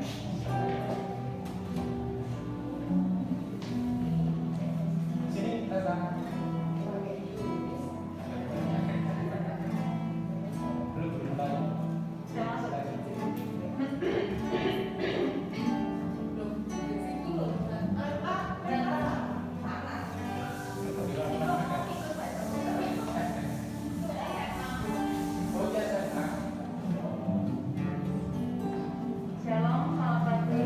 Sini kita belum lagi. Shalom, selamat pagi.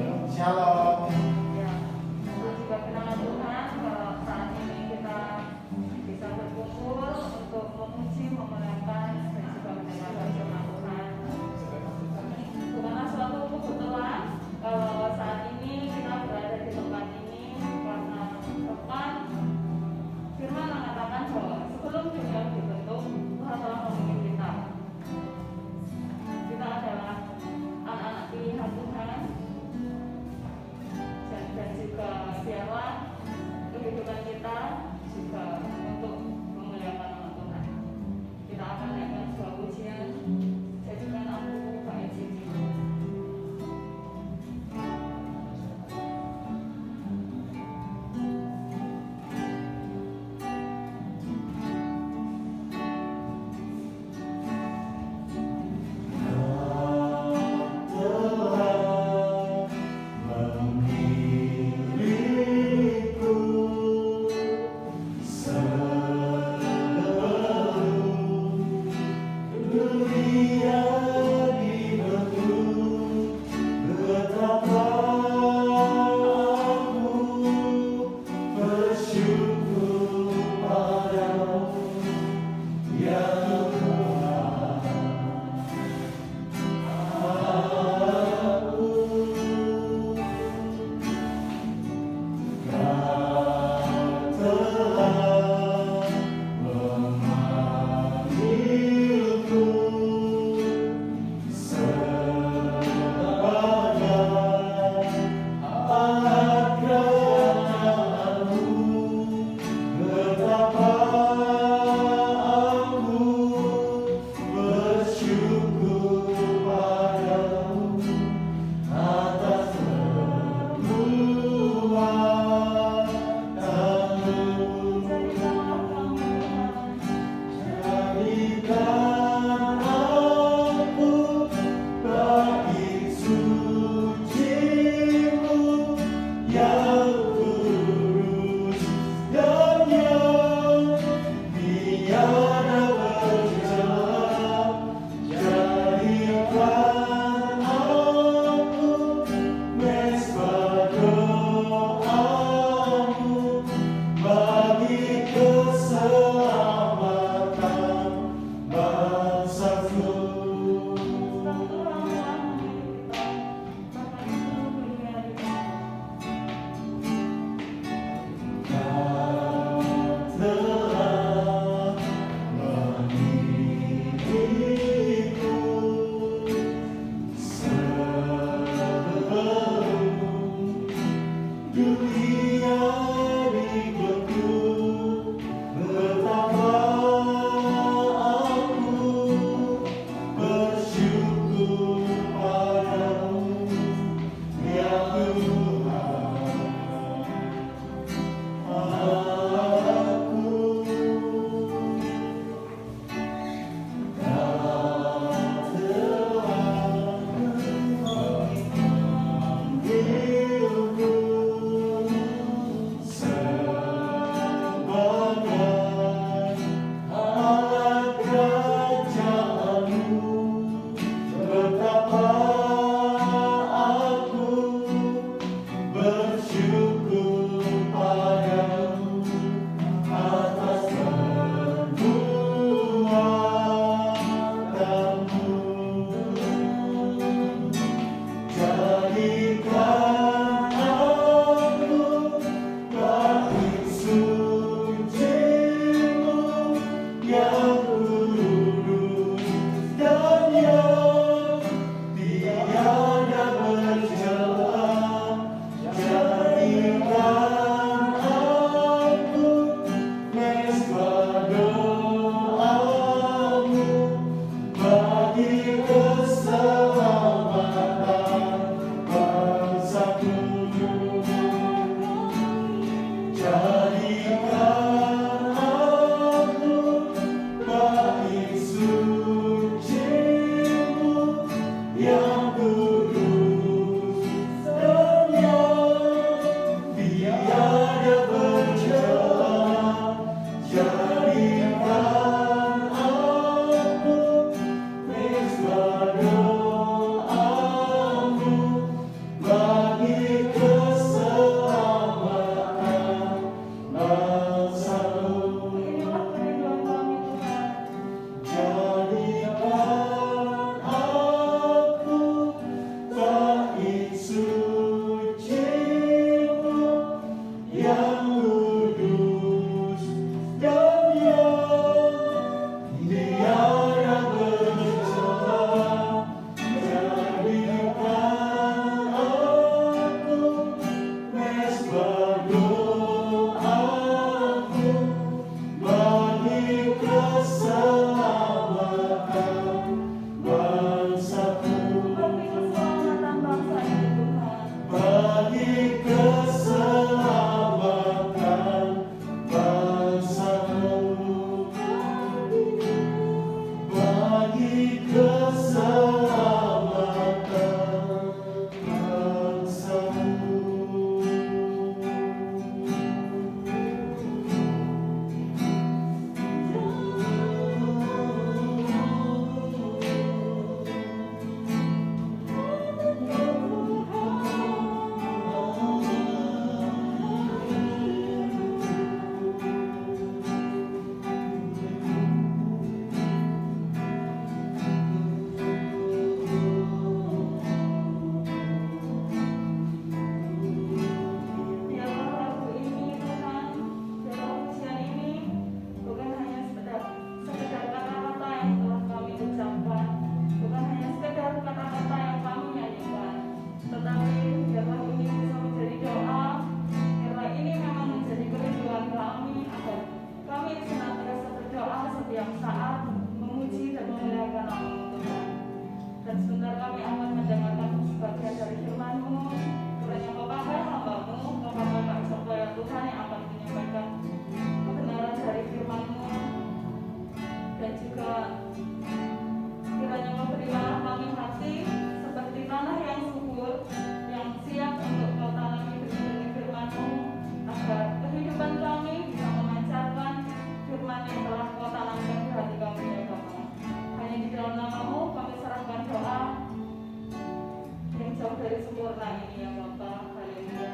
hari sempurna ini ya Bapak. Haleluya.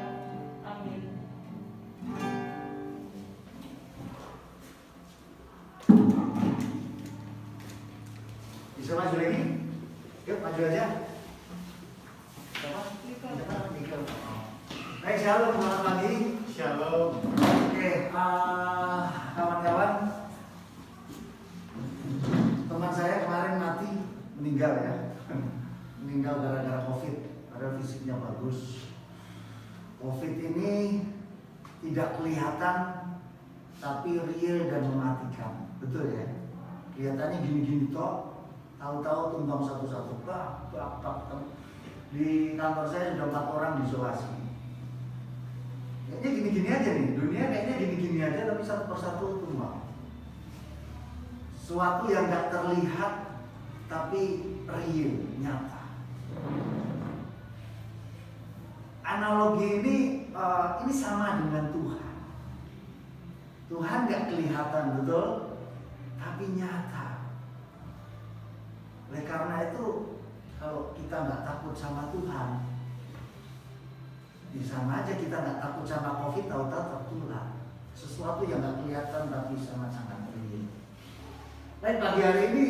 Amin. Bisa maju lagi? Yuk maju aja. Baik, shalom, selamat pagi. Shalom. Oke, kawan-kawan, teman saya kemarin mati, meninggal ya. Meninggal gara-gara COVID, padahal fisiknya bagus. COVID ini tidak kelihatan, tapi real dan mematikan, betul ya? Kelihatannya gini-gini toh, tahu-tahu tumbang satu-satu, bak. Di kantor saya sudah 4 orang diisolasi. Kayaknya gini-gini aja nih, dunia kayaknya gini-gini aja, tapi satu persatu tumbang. Suatu yang gak terlihat, tapi real, nyata. Analogi ini sama dengan Tuhan. Tuhan gak kelihatan, betul? Tapi nyata. Oleh karena itu, kalau kita nggak takut sama Tuhan, ya sama aja kita nggak takut sama COVID, tahu-tahu tertular. Sesuatu yang nggak kelihatan tapi sangat-sangat real. Baik, pagi hari ini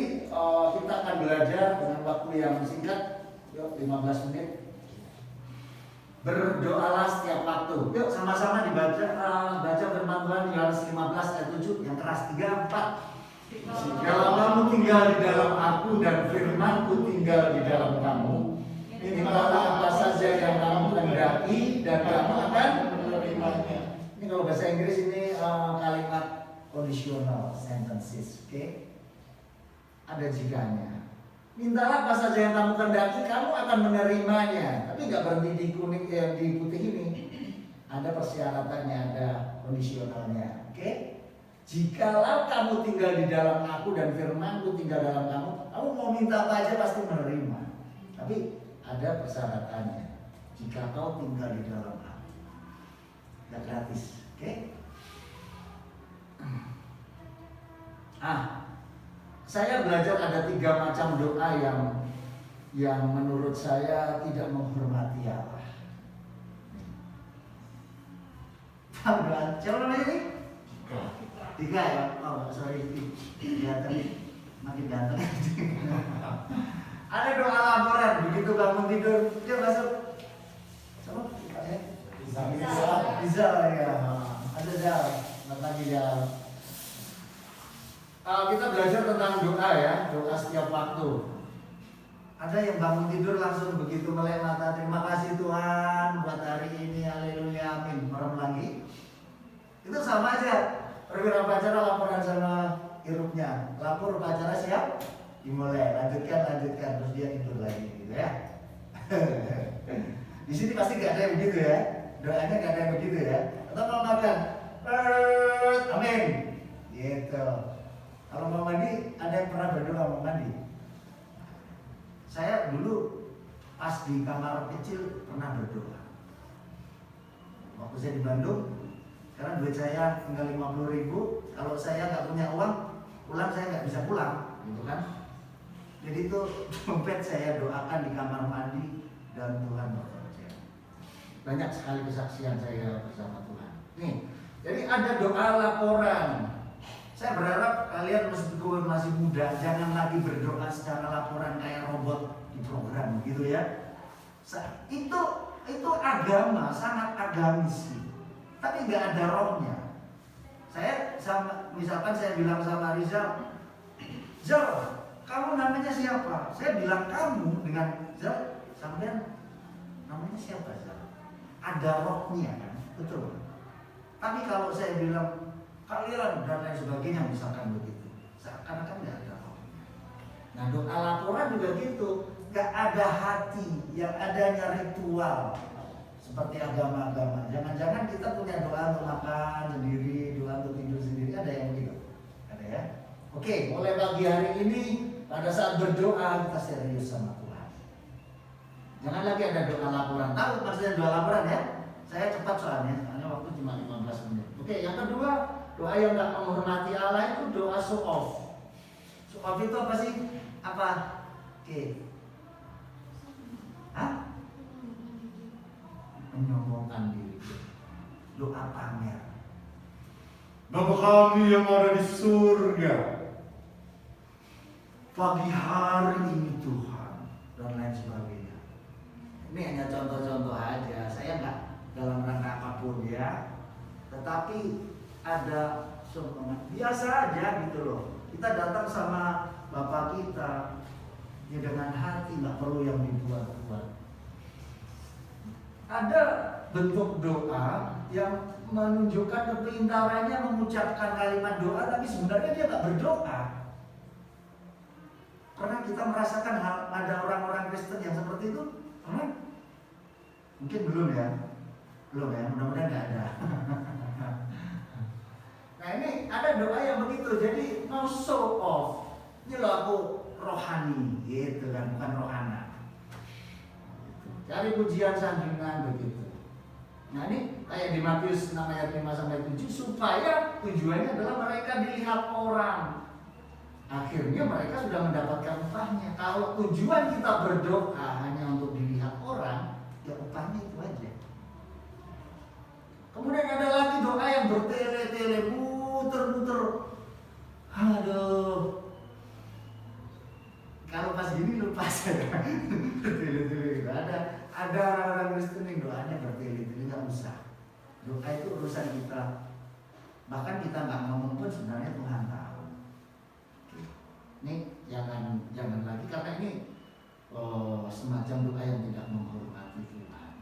kita akan belajar dengan waktu yang singkat, yuk 15 menit. Berdoalah setiap waktu. Yuk sama-sama dibaca, baca firman Tuhan di Yohanes 15 ayat 7 yang keras 3, 4. Kalau kamu tinggal di dalam aku dan firmanku tinggal di dalam kamu, mintalah apa saja yang kamu kehendaki dan kamu akan menerimanya. Ini kalau bahasa Inggris ini kalimat conditional sentences, oke? Ada jikanya. Mintalah apa saja yang kamu kehendaki, kamu akan menerimanya. Tapi nggak berhenti di kuning di putih ini. Ada persyaratannya, ada kondisionalnya, oke? Jikalau kamu tinggal di dalam aku dan firmanku tinggal dalam kamu mau minta apa aja pasti menerima. Tapi ada persyaratannya. Jika kau tinggal di dalam aku, tidak gratis, oke? Saya belajar ada 3 macam doa yang menurut saya tidak menghormati Allah. Tahu doa? Siapa namanya ini? 3 ya? Oh sorry, ganteng, makin ganteng. Ada doa laporan, begitu bangun tidur, dia masuk. Sama? Bisa ya. Ada Zal, lagi Zal. Kita belajar tentang doa ya, doa setiap waktu. Ada yang bangun tidur langsung begitu melek mata, terima kasih Tuhan buat hari ini, haleluya, amin. Merem lagi. Itu sama aja. Perwira upacara laporan sama hirupnya. Lapor upacara siap, dimulai. Lanjutkan, terus dia tidur lagi, gitu ya. Di sini pasti gak ada yang begitu ya. Doanya gak ada yang begitu ya. Atau kalau makan, amin. Gitu. Kalau mau mandi, ada yang pernah berdoa mau mandi? Saya dulu pas di kamar kecil pernah berdoa. Waktu saya di Bandung, karena duit saya tinggal 50.000, kalau saya nggak punya uang, pulang saya nggak bisa pulang, gitu kan? Jadi itu dompet saya doakan di kamar mandi dan Tuhan bekerja. Banyak sekali kesaksian saya bersama Tuhan. Nih, jadi ada doa laporan. Saya berharap kalian meskipun masih muda, jangan lagi berdoa secara laporan kayak robot di program, gitu ya. Itu agama, sangat agamis. Tapi nggak ada rohnya. Misalkan saya bilang sama Rizal, Zal, kamu namanya siapa? Saya bilang kamu dengan Zal, sampean namanya siapa Zal? Ada rohnya kan, betul. Tapi kalau saya bilang kalian dan lain sebagainya, misalkan begitu, seakan-akan nggak ada rohnya. Nah doa laporan juga gitu, nggak ada hati, yang adanya ritual. Seperti agama-agama, jangan-jangan kita punya doa untuk makan sendiri, doa untuk tidur sendiri, ada yang begitu? Ada ya? Oke, mulai pagi hari ini, pada saat berdoa, kita serius sama Tuhan. Jangan lagi ada doa laporan. Tahu maksudnya doa laporan ya? Saya cepat soalnya waktu cuma 15 menit. Oke, yang kedua, doa yang gak menghormati Allah itu doa show off. Show off itu apa sih? Apa? Oke. Hah? menunjukkan diri. Doa pamer. Bapa kami yang ada di surga, Pagi hari ini Tuhan, dan lain sebagainya. Ini hanya contoh-contoh aja. Saya nggak dalam rangka apapun ya. Tetapi ada semangat biasa aja gitu loh. Kita datang sama Bapak kita ya dengan hati, nggak perlu yang dibuat-buat. Ada bentuk doa yang menunjukkan kepintarannya mengucapkan kalimat doa, tapi sebenarnya dia nggak berdoa. Pernah kita merasakan ada orang-orang Kristen yang seperti itu? Mungkin belum ya, mudah-mudahan nggak ada. Nah ini ada doa yang begitu, jadi mau show off. Ini loh aku rohani, gitu kan, bukan rohana. Cari pujian sandingan begitu. Nah ini kayak di Matius 6 ayat 5-7, supaya tujuannya adalah mereka dilihat orang. Akhirnya mereka sudah mendapatkan upahnya. Kalau tujuan kita berdoa hanya untuk dilihat orang, ya upahnya itu aja. Kemudian ada lagi doa yang bertele-tele, muter-muter. Aduh. Kalau pas gini lupa saya. Bertele-tele gitu. Ada orang-orang Kristen yang doanya bertele-tele, nggak usah. Doa itu urusan kita. Bahkan kita nggak ngomong pun sebenarnya Tuhan tahu. Ini jangan lagi karena ini semacam doa yang tidak menghormati Tuhan.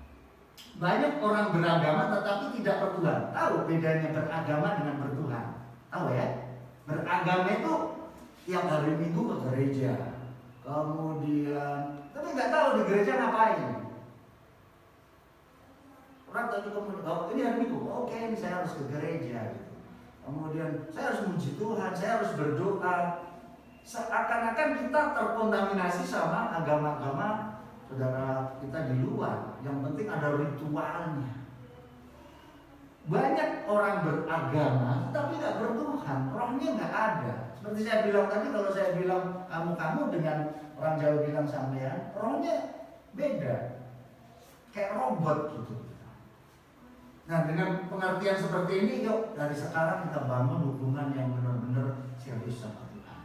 Banyak orang beragama tetapi tidak bertuhan. Tahu bedanya beragama dengan bertuhan? Tahu ya? Beragama itu tiap hari Minggu ke gereja, kemudian tapi nggak tahu di gereja ngapain. Orang tadi kemudian, oh ini hari Minggu, oke ini saya harus ke gereja. Gitu. Kemudian saya harus muji Tuhan, saya harus berdoa. Seakan-akan kita terkontaminasi sama agama-agama saudara kita di luar. Yang penting ada ritualnya. Banyak orang beragama tapi nggak bertuhan, rohnya nggak ada. Seperti saya bilang tadi, kalau saya bilang kamu dengan orang Jawa bilang sampean, rohnya beda, kayak robot gitu. Nah dengan pengertian seperti ini, yuk dari sekarang kita bangun hubungan yang benar-benar serius sama Tuhan.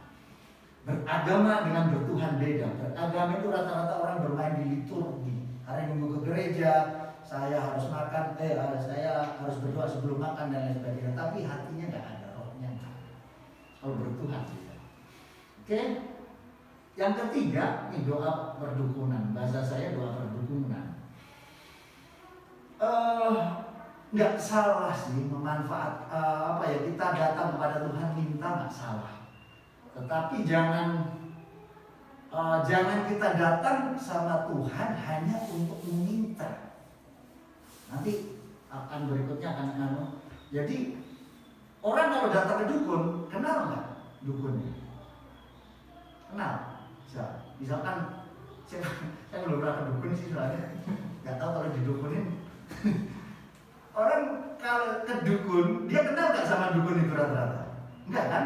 Beragama dengan bertuhan beda. Beragama itu rata-rata orang bermain di liturgi. Hari Minggu ke gereja, saya harus makan, saya harus berdoa sebelum makan dan lain sebagainya. Tapi hatinya nggak ada, rohnya nggak ada. Kalau bertuhan beda. Oke. Yang ketiga, ini doa perdukunan. Bahasa saya doa perdukunan. Nggak salah sih memanfaat kita datang kepada Tuhan minta, nggak salah. Tetapi jangan kita datang sama Tuhan hanya untuk meminta. Nanti akan berikutnya akan jadi orang kalau datang ke dukun, kenal nggak dukunnya? Kenal? Misalkan saya belum pernah ke dukun sih soalnya, nggak tahu kalau didukunin. Orang kalau ke dukun, dia kenal nggak sama dukun itu rata-rata? Enggak kan?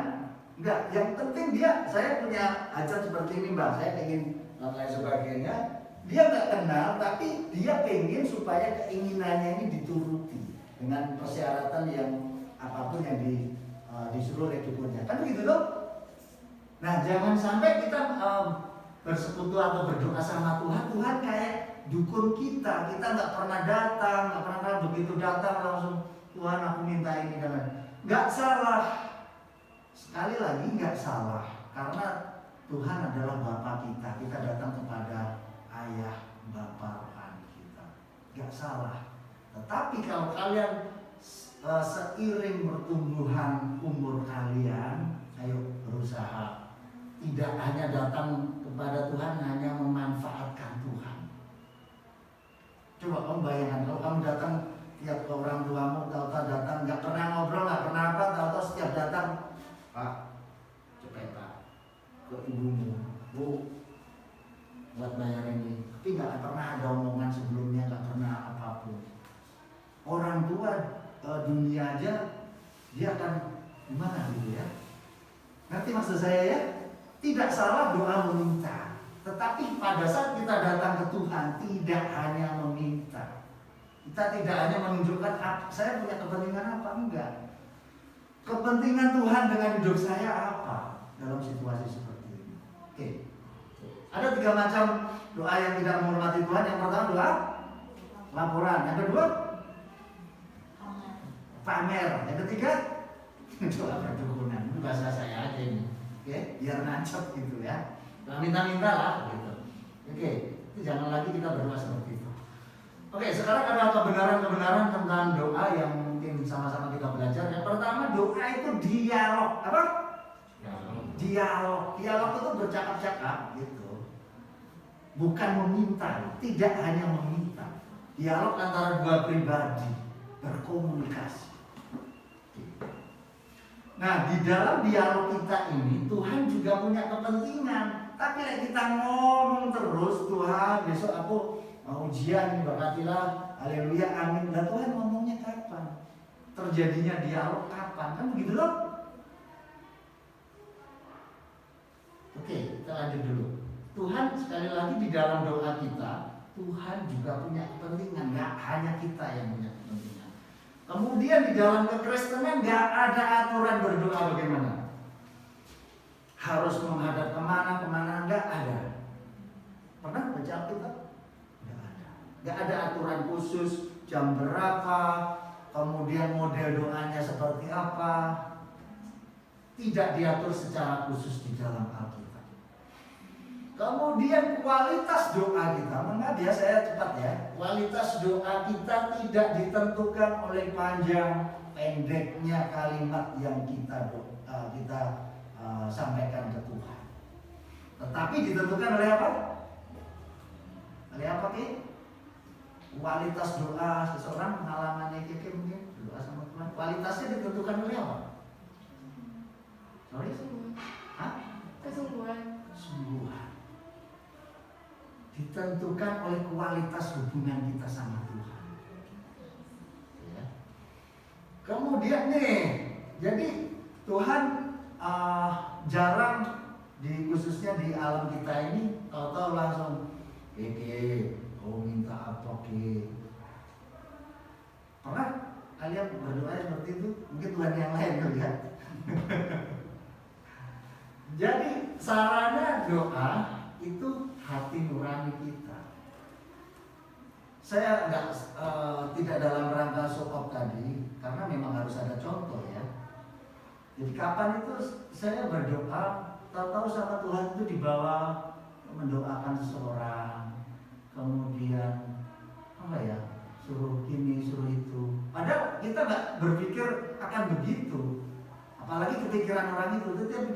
Enggak. Yang penting saya punya hajat seperti ini mbak, saya ingin lain sebagainya. Dia nggak kenal, tapi dia pengen supaya keinginannya ini dituruti dengan persyaratan yang apapun yang disuruh oleh dukunnya. Kan begitu loh. Nah jangan sampai kita bersekutu atau berdoa sama Tuhan kayak dukun kita nggak pernah datang, nggak pernah begitu datang langsung Tuhan aku minta ini dan lain. Nggak salah, sekali lagi nggak salah karena Tuhan adalah Bapa kita datang kepada Ayah Bapa rohani kita, nggak salah. Tetapi kalau kalian seiring pertumbuhan umur kalian, ayo berusaha tidak hanya datang kepada Tuhan hanya memanfaatkan Tuhan. Coba kamu bayangkan kalau kamu datang tiap ke orang tuamu, tahu-tahu datang nggak pernah ngobrol, nggak pernah apa, tahu-tahu setiap datang, Pak, cepetan ke ibumu, Bu, buat bayar ini. Tapi nggak pernah ada omongan sebelumnya, nggak pernah apapun. Orang tua dunia aja dia akan gimana gitu ya? Ngerti maksud saya ya? Tidak salah doa meminta. Tetapi pada saat kita datang ke Tuhan tidak hanya meminta. Kita tidak hanya menunjukkan saya punya kepentingan apa, enggak. Kepentingan Tuhan dengan hidup saya apa dalam situasi seperti ini. Oke. Ada 3 macam doa yang tidak menghormati Tuhan. Yang pertama doa laporan. Yang kedua pamer. Yang ketiga doa perdukunan. Itu bahasa saya aja ini. Oke, biar nancep gitu ya. Minta-minta lah gitu. Oke, itu jangan lagi kita berdoa seperti itu. Oke, sekarang ada kebenaran-kebenaran tentang doa yang mungkin sama-sama kita belajar. Yang pertama, doa itu dialog. Apa? Dialog. Dialog itu bercakap-cakap gitu. Bukan meminta, tidak hanya meminta. Dialog antara dua pribadi, berkomunikasi. Nah, di dalam dialog kita ini Tuhan juga punya kepentingan. Tapi kita ngomong terus, Tuhan besok aku mau ujian, berkatilah, haleluya, amin. Dan Tuhan ngomongnya kapan? Terjadinya dialog kapan? Kan begitu loh. Oke, kita lanjut dulu. Tuhan sekali lagi di dalam doa kita, Tuhan juga punya kepentingan. Gak hanya kita yang punya kepentingan. Kemudian di dalam kekristenan gak ada aturan berdoa bagaimana. Harus menghadap kemana, gak ada. Pernah baca Alkitab? Gak ada. Gak ada aturan khusus jam berapa, kemudian model doanya seperti apa. Tidak diatur secara khusus di dalam Alkitab. Kemudian kualitas doa kita, mengapa ya saya cepat ya. Kualitas doa kita tidak ditentukan oleh panjang pendeknya kalimat yang kita sampaikan ke Tuhan. Tetapi ditentukan oleh apa? Oleh apa Ki? Kualitas doa seseorang, pengalamannya Kiki mungkin doa sama Tuhan. Kualitasnya ditentukan oleh apa? Sorry? Hah? Kesungguhan. Kesungguhan. Ditentukan oleh kualitas hubungan kita sama Tuhan. Ya. Kemudian nih, jadi Tuhan jarang khususnya di alam kita ini, tahu-tahu langsung, kau minta apa Ki? Pernah kalian berdoa seperti itu? Mungkin Tuhan yang lain kali ya. Jadi sarana doa itu hati nurani kita. Saya tidak dalam rangka show off tadi, karena memang harus ada contoh ya. Jadi kapan itu saya berdoa, tahu-tahu sama Tuhan itu dibawa mendoakan seseorang, kemudian apa ya, suruh ini, suruh itu. Padahal kita nggak berpikir akan begitu, apalagi kepikiran orang itu. Tetapi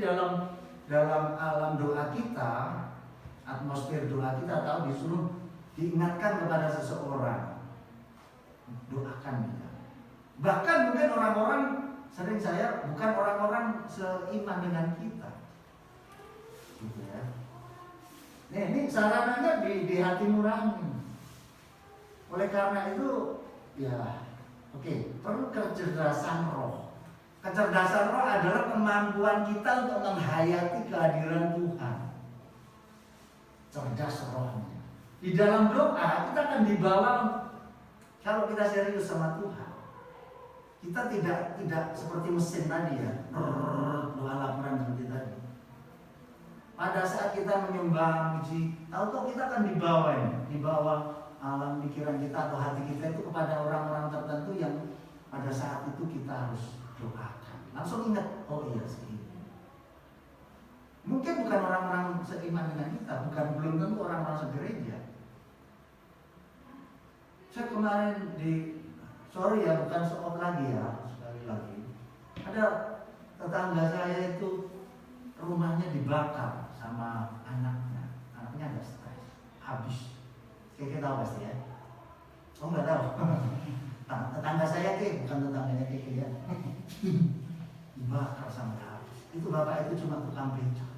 dalam alam doa kita, atmosfer doa kita tahu disuruh diingatkan kepada seseorang, doakan dia. Bahkan mungkin orang-orang sering bukan orang-orang seiman dengan kita, gitu ya. Nih, ini sarananya di hati nurani. Oleh karena itu, ya, perlu kecerdasan roh. Kecerdasan roh adalah kemampuan kita untuk menghayati kehadiran Tuhan. Cerdas rohnya. Di dalam doa kita akan dibawa, kalau kita serius sama Tuhan, kita tidak seperti mesin tadi ya, doa laporan seperti tadi. Pada saat kita menyembah, muji, tahu-tahu kita akan dibawa alam pikiran kita atau hati kita itu kepada orang-orang tertentu yang pada saat itu kita harus doakan. Langsung ingat, oh iya sih. Mungkin bukan orang-orang seiman dengan kita, belum tentu orang-orang segereja. Saya kemarin bukan soal lagi ya, sekali lagi. Ada tetangga saya itu rumahnya dibakar sama anaknya agak stres, habis. Kayaknya tahu pasti ya. Oh nggak tahu. Tetangga saya bukan tetangganya ya. Dibakar sampai habis. Itu bapak itu cuma tukang becak.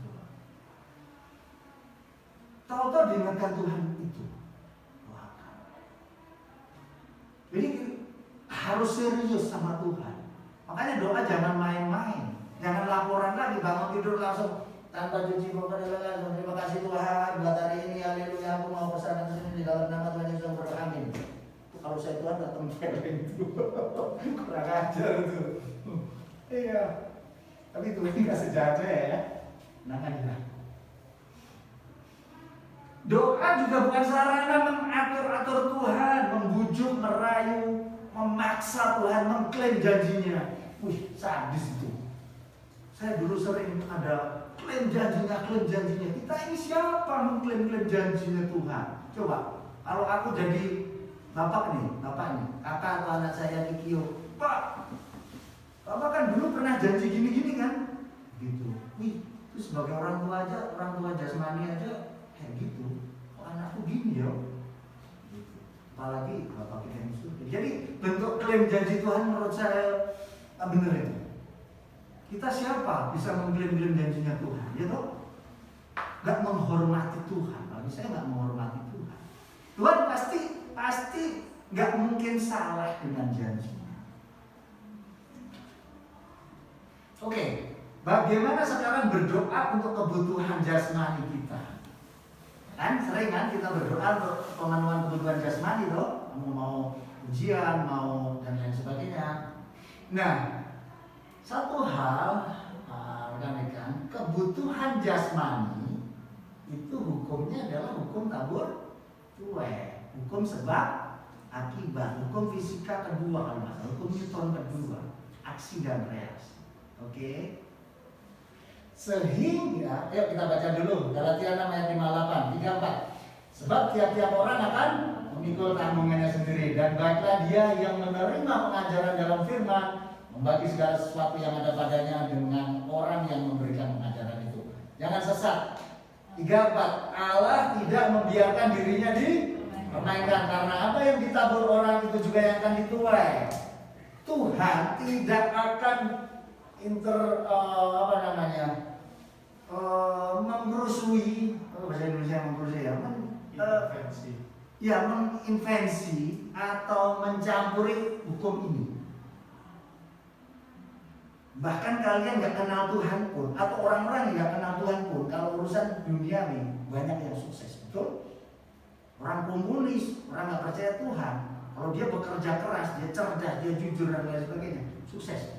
Tahu-tahu diingatkan Tuhan itu. Doakan. Jadi harus serius sama Tuhan. Makanya doa jangan main-main. Jangan laporan lagi, bangun tidur langsung tanpa cuci muka langsung terima kasih Tuhan buat hari ini, haleluya, aku mau pesan di sini di dalam nama Tuhan Yesus berdoa, amin. Itu kalau saya Tuhan datang celeng itu. Kurang ajar itu. Iya. Tapi Tuhan nggak sejahtera ya. Nah. Doa juga bukan sarana mengatur-atur Tuhan, membujuk, merayu, memaksa Tuhan, mengklaim janjinya. Wih, sadis itu. Saya dulu sering ada klaim janjinya. Kita ini siapa mengklaim janjinya Tuhan? Coba, kalau aku jadi bapak nih, kakak atau anak saya Kikio, Pak, bapak kan dulu pernah janji gini-gini kan? Gitu. Wih, itu sebagai orang tua jasmani aja kayak gitu. Kok anakku gini ya? Gitu. Apalagi bapak kita yang surga. Jadi bentuk klaim janji Tuhan menurut saya benar itu. Kita siapa bisa mengklaim janjinya Tuhan? Ya toh? Gak menghormati Tuhan. Bagi saya gak menghormati Tuhan. Tuhan pasti gak mungkin salah dengan janjinya. Oke, bagaimana sekarang berdoa untuk kebutuhan jasmani kita? Kan sering kan kita berdoa untuk pemenuhan kebutuhan jasmani toh, mau ujian, mau dan lain sebagainya. Nah, satu hal rekan-rekan, kebutuhan jasmani itu hukumnya adalah hukum tabur tuai, hukum sebab akibat, hukum fisika kedua kalau masalah, hukum Newton kedua, aksi dan reaksi. Oke. Sehingga, yuk kita baca dulu Galatia 6 ayat 58, 34. Sebab tiap-tiap orang akan memikul tanggungannya sendiri, dan baiklah dia yang menerima pengajaran dalam firman membagi segala sesuatu yang ada padanya dengan orang yang memberikan pengajaran itu. Jangan sesat. 34. Allah tidak membiarkan dirinya dipermainkan, karena apa yang ditabur orang itu juga yang akan dituai. Tuhan tidak akan mengerusui, bahasa Indonesia mengerusui ya, menginvensi atau mencampuri hukum ini. Bahkan kalian nggak kenal Tuhan pun, atau orang-orang yang nggak kenal Tuhan pun, kalau urusan dunia nih banyak yang sukses, betul? Orang komunis, orang nggak percaya Tuhan, kalau dia bekerja keras, dia cerdas, dia jujur dan lain sebagainya, sukses.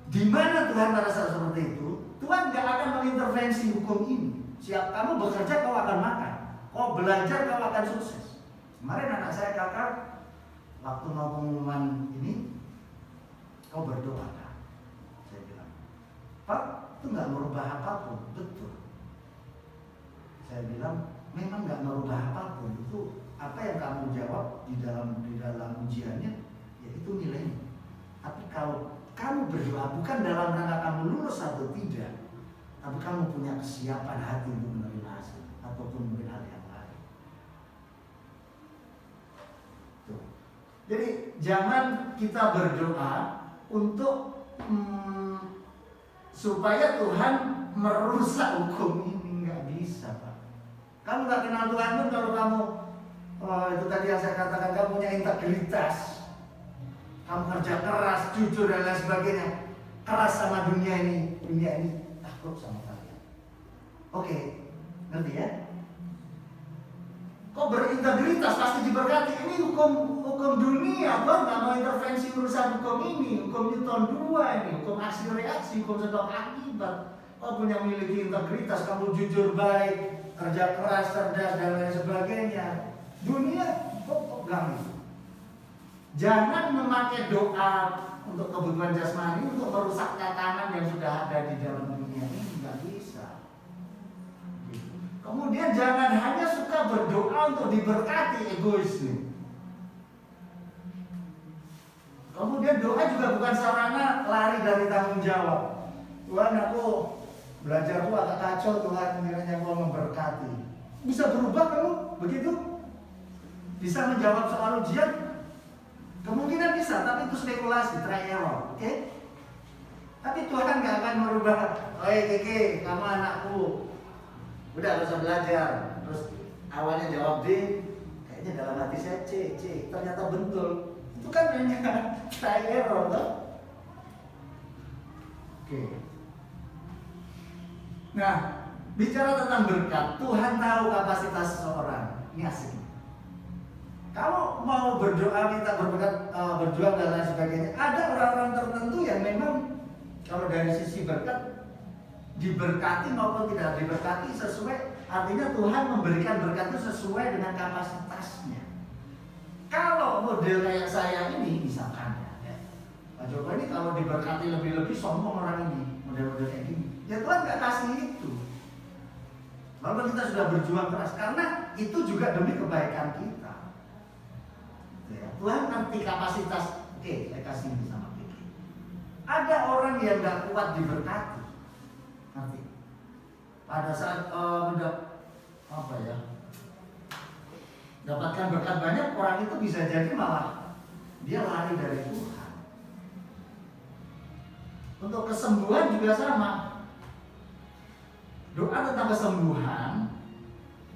Di mana Tuhan pada saat seperti itu? Tuhan nggak akan mengintervensi hukum ini. Siap kamu bekerja, kau akan makan. Kau belajar, kau akan sukses. Kemarin anak saya kakak, waktu mau pengumuman ini, kau berdoa kan? Saya bilang, Pak, itu nggak merubah apapun, betul. Saya bilang, memang nggak merubah apapun. Itu apa yang kamu jawab di dalam ujiannya, ya itu nilainya. Tapi kalau kamu berdoa bukan dalam rangka kamu lulus atau tidak, tapi kamu punya kesiapan hati untuk menerima hasil ataupun mungkin hal yang lain. Tuh. Jadi jangan kita berdoa untuk supaya Tuhan merusak hukum ini, nggak bisa Pak. Kamu nggak kenal Tuhan pun kalau kamu itu tadi yang saya katakan, kamu punya integritas. Kamu kerja keras, jujur dan lain sebagainya. Keras sama dunia ini takut sama kalian. Oke, ngerti ya? Kok berintegritas pasti diberkati. Ini hukum dunia, Tuhan nggak mau intervensi urusan hukum ini. Hukum Newton 2 ini, hukum aksi reaksi, hukum sebab akibat. Kau punya memiliki integritas, kamu jujur baik, kerja keras, cerdas dan lain sebagainya. Dunia kok pegang itu. Jangan memakai doa untuk kebutuhan jasmani untuk merusak tatanan yang sudah ada di dalam dunia ini, nggak bisa. Kemudian jangan hanya suka berdoa untuk diberkati, egois nih. Kemudian doa juga bukan sarana lari dari tanggung jawab. Tuhan, aku belajar tuh agak kacau, Tuhan kiranya Kau memberkati. Bisa berubah kamu begitu? Bisa menjawab soal ujian? Kemungkinan bisa, tapi itu spekulasi, try error, oke? Tapi Tuhan nggak akan merubah. Oi Keke, kamu anakku, udah gak usah belajar. Terus awalnya jawab D, kayaknya dalam hati saya C, ternyata betul. Itu kan hanya try error, toh? Oke. Nah, bicara tentang berkat, Tuhan tahu kapasitas seseorang. Ini asik. Kalau mau berdoa minta berberkat, berjuang dan lain sebagainya, ada orang-orang tertentu yang memang kalau dari sisi berkat diberkati maupun tidak diberkati sesuai, artinya Tuhan memberikan berkat itu sesuai dengan kapasitasnya. Kalau model kayak saya ini misalkan ya, Pak Joko ini kalau diberkati lebih-lebih sombong orang ini, model-model kayak gini, ya Tuhan gak kasih itu. Walaupun kita sudah berjuang keras, karena itu juga demi kebaikan kita. Ya, Tuhan ngerti kapasitas. Oke, saya kasih ini sama Kiki. Ada orang yang gak kuat diberkati, nanti pada saat dapatkan berkat banyak, orang itu bisa jadi malah dia lari dari Tuhan. Untuk kesembuhan juga sama. Doa tentang kesembuhan,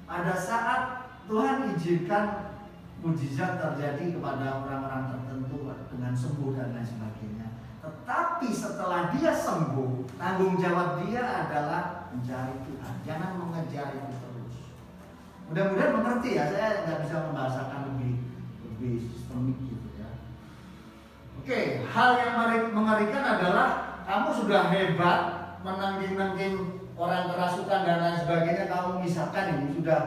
pada saat Tuhan izinkan mujizat terjadi kepada orang-orang tertentu dengan sembuh dan lain sebagainya. Tetapi setelah dia sembuh, tanggung jawab dia adalah mencari Tuhan. Jangan mengejar itu terus. Mudah-mudahan mengerti ya, saya nggak bisa membahasakan lebih sistemik gitu ya. Oke, hal yang mengerikan adalah kamu sudah hebat menangging-nangging orang kerasukan dan lain sebagainya. Kamu misalkan ini sudah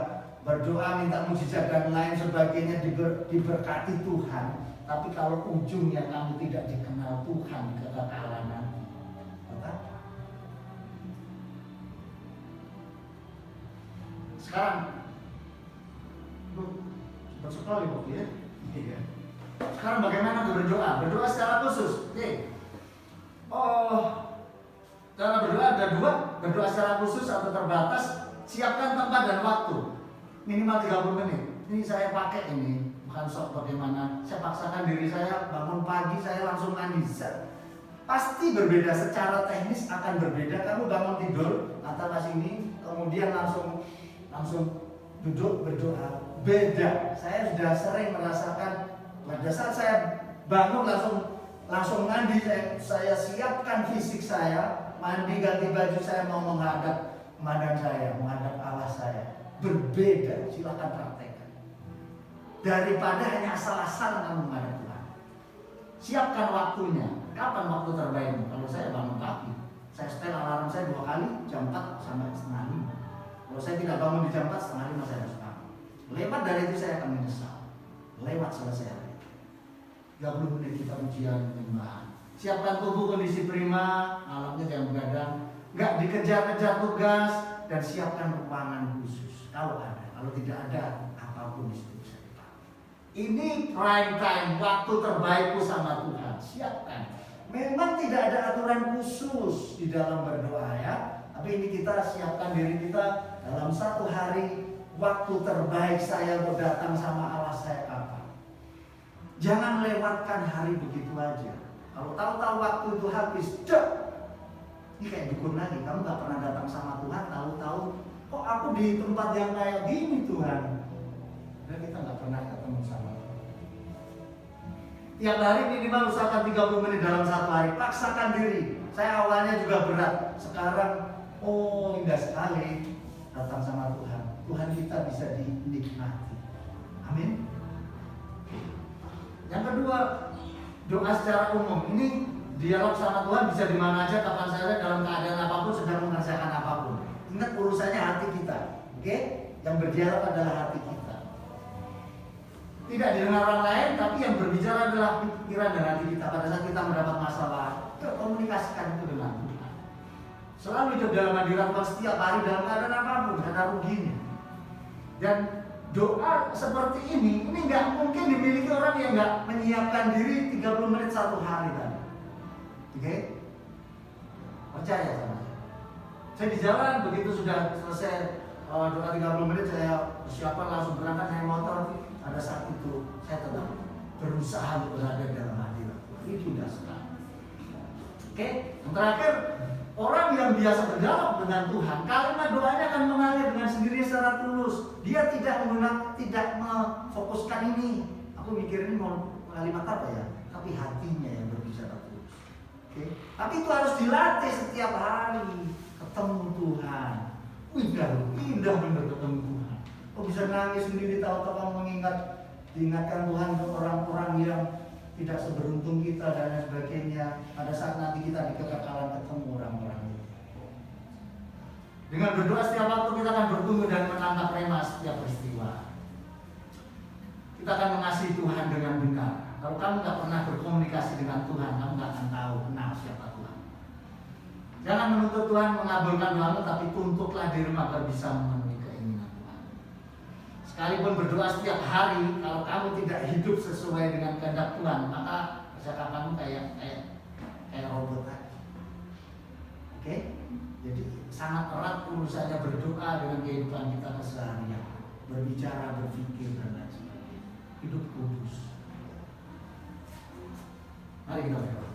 berdoa minta mujizat dan lain sebagainya, diberkati Tuhan, tapi kalau ujungnya kamu tidak dikenal Tuhan di kekekalan nanti, apa? Sekarang cepat sekali kok ya. Iya. Sekarang bagaimana tuh berdoa? Berdoa secara khusus. Oke. Cara berdoa ada dua, berdoa secara khusus atau terbatas. Siapkan tempat dan waktu. Minimal 30 menit. Ini saya pakai ini, bukan sok bagaimana. Saya paksakan diri saya bangun pagi, saya langsung mandi. Pasti berbeda secara teknis, akan berbeda. Kamu bangun tidur atau pas ini, kemudian langsung duduk berdoa. Beda. Saya sudah sering merasakan pada saat saya bangun langsung mandi, saya siapkan fisik saya, mandi ganti baju, saya mau menghadap komandan saya, menghadap Allah saya. Berbeda, silakan praktekkan. Daripada hanya asal-asalan kamu menghadap Tuhan. Siapkan waktunya. Kapan waktu terbaikmu? Kalau saya bangun pagi, saya setel alarm saya 2 kali, jam 4 sampai setengah 5. Kalau saya tidak bangun di jam 4, setengah 5 saya harus bangun. Lewat dari itu saya akan menyesal. Lewat selesai hari. 30 menit kita ujian penyembahan. Siapkan tubuh kondisi prima, alamnya jangan begadang, nggak dikejar-kejar tugas, dan siapkan ruangan khusus. Kalau ada, kalau tidak ada, apapun itu bisa dipakai. Ini prime time, waktu terbaikku sama Tuhan. Siapkan. Memang tidak ada aturan khusus di dalam berdoa ya, tapi ini kita siapkan diri kita dalam 1 hari. Waktu terbaik saya untuk datang sama Allah saya kapan? Jangan lewatkan hari begitu aja. Kalau tahu-tahu waktu itu habis, ini kayak dukun lagi. Kamu gak pernah datang sama Tuhan, tahu-tahu kok aku di tempat yang kayak gini Tuhan. Dan kita gak pernah ketemu sama Tuhan. Tiap hari minimal usahakan 30 menit dalam 1 hari. Paksakan diri. Saya awalnya juga berat. Sekarang, indah sekali datang sama Tuhan. Tuhan kita bisa dinikmati. Amin. Yang kedua, doa secara umum. Ini dialog sama Tuhan bisa di mana aja, kapan saja, dalam keadaan apapun, sedang mengerjakan apapun. Ingat urusannya hati kita, oke? Yang berdialog adalah hati kita. Tidak didengar orang lain, tapi yang berbicara adalah pikiran dan hati kita. Pada saat kita mendapat masalah, komunikasikan itu dengan Tuhan. Selalu hidup dalam hadirat Tuhan setiap hari dalam keadaan apapun, tidak ada ruginya. Dan doa seperti ini nggak mungkin dimiliki orang yang nggak menyiapkan diri 30 menit 1 hari tadi. Oke? Percaya sama saya. Saya di jalan begitu sudah selesai doa 30 menit, saya persiapan langsung berangkat naik motor. Pada saat itu saya tetap berusaha untuk berada dalam hadirat Tuhan. Itu sudah sekali. Oke? Yang terakhir, orang yang biasa berdialog dengan Tuhan, kalimat doanya akan mengalir dengan sendirinya secara tulus. Dia tidak memfokuskan ini. Aku mikirin mau kalimat apa ya? Tapi hatinya yang berbicara tulus. Oke? Tapi itu harus dilatih setiap hari. Ketemu Tuhan. Indah benar ketemu Tuhan. Kok bisa nangis sendiri tahu-tahu kamu mengingat Diingatkan Tuhan ke orang-orang yang tidak seberuntung kita dan lain sebagainya. Pada saat nanti kita di kekekalan ketemu orang-orang itu. Dengan berdoa setiap waktu kita akan bertumbuh dan menangkap rema setiap peristiwa. Kita akan mengasihi Tuhan dengan benar. Kalau kamu nggak pernah berkomunikasi dengan Tuhan, kamu nggak akan tahu kenal siapa Tuhan. Jangan menuntut Tuhan mengabulkan doamu, tapi tuntutlah dirimu agar bisa memenuhi keinginan Tuhan. Sekalipun berdoa setiap hari, kalau kamu tidak hidup sesuai dengan kehendak Tuhan, maka percakapanmu kayak robot tadi. Oke? Jadi sangat erat urusannya berdoa dengan kehidupan kita keseharian, berbicara, berpikir dan lain sebagainya. Hidup kudus. Mari kita berdoa.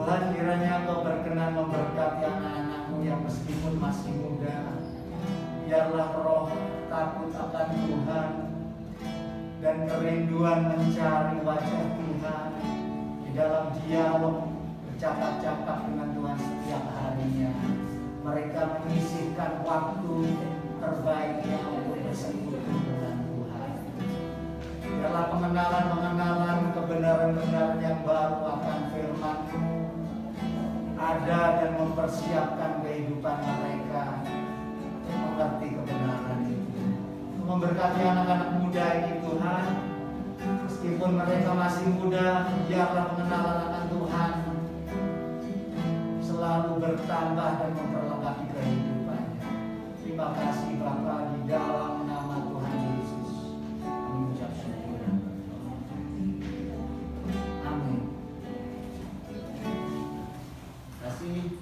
Tuhan, kiranya Engkau berkenan memberkati anak-anak-Mu yang meskipun masih muda. Biarlah roh takut akan Tuhan dan kerinduan mencari wajah Tuhan di dalam dialog bercakap-cakap dengan Tuhan setiap harinya. Mereka menyisihkan waktu terbaiknya untuk bersekutu dengan Tuhan. Biarlah pengenalan kebenaran-kebenaran yang baru akan firman-Mu ada dan mempersiapkan kehidupan mereka untuk mengerti kebenaran itu. Memberkati anak-anak muda ini Tuhan, meskipun mereka masih muda, biarlah pengenalan akan Tuhan selalu bertambah dan memperlengkapi kehidupannya. Terima kasih Bapa, di dalam nama Tuhan Yesus kami ucap syukur dan berdoa. Amin. Terima kasih.